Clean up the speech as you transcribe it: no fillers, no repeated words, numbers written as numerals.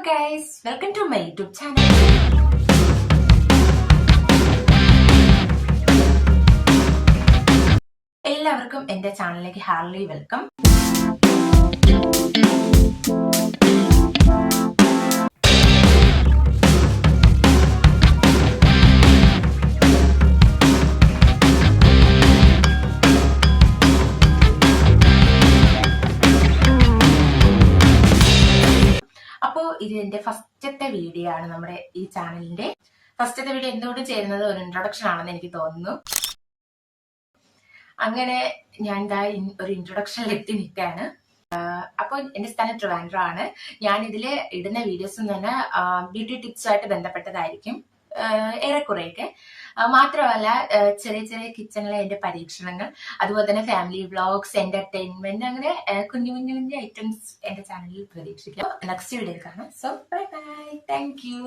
guys, welcome to my YouTube channel. എല്ലാവർക്കും എൻ്റെ ചാനലിലേക്ക് ഹാർലി വെൽക്കം. അപ്പോൾ ഇത് എൻ്റെ ഫസ്റ്റത്തെ വീഡിയോ ആണ്. നമ്മുടെ ഈ ചാനലിന്റെ ഫസ്റ്റത്തെ വീഡിയോ എന്തുകൊണ്ടും ചേരുന്നത് ഒരു ഇൻട്രൊഡക്ഷൻ ആണെന്ന് എനിക്ക് തോന്നുന്നു. അങ്ങനെ ഞാൻ ഒരു ഇൻട്രൊഡക്ഷനിൽ എത്തി നിൽക്കുകയാണ്. അപ്പോൾ എൻ്റെ സ്ഥലം ട്രിവാൻഡ്രം ആണ്. ഞാൻ ഇതിൽ ഇടുന്ന വീഡിയോസും തന്നെ ബ്യൂട്ടി ടിപ്സുമായിട്ട് ബന്ധപ്പെട്ടതായിരിക്കും ഏറെക്കുറെയൊക്കെ. മാത്രമല്ല ചെറിയ ചെറിയ കിച്ചണിലെ എൻ്റെ പരീക്ഷണങ്ങൾ, അതുപോലെ തന്നെ ഫാമിലി വ്ളോഗ്സ്, എന്റർടൈൻമെന്റ്, അങ്ങനെ കുഞ്ഞു കുഞ്ഞു കുഞ്ഞു ഐറ്റംസ് എൻ്റെ ചാനലിൽ പ്രതീക്ഷിക്കാം. നെക്സ്റ്റ് വീഡിയോയിൽ കാണാം. So bye bye, thank you.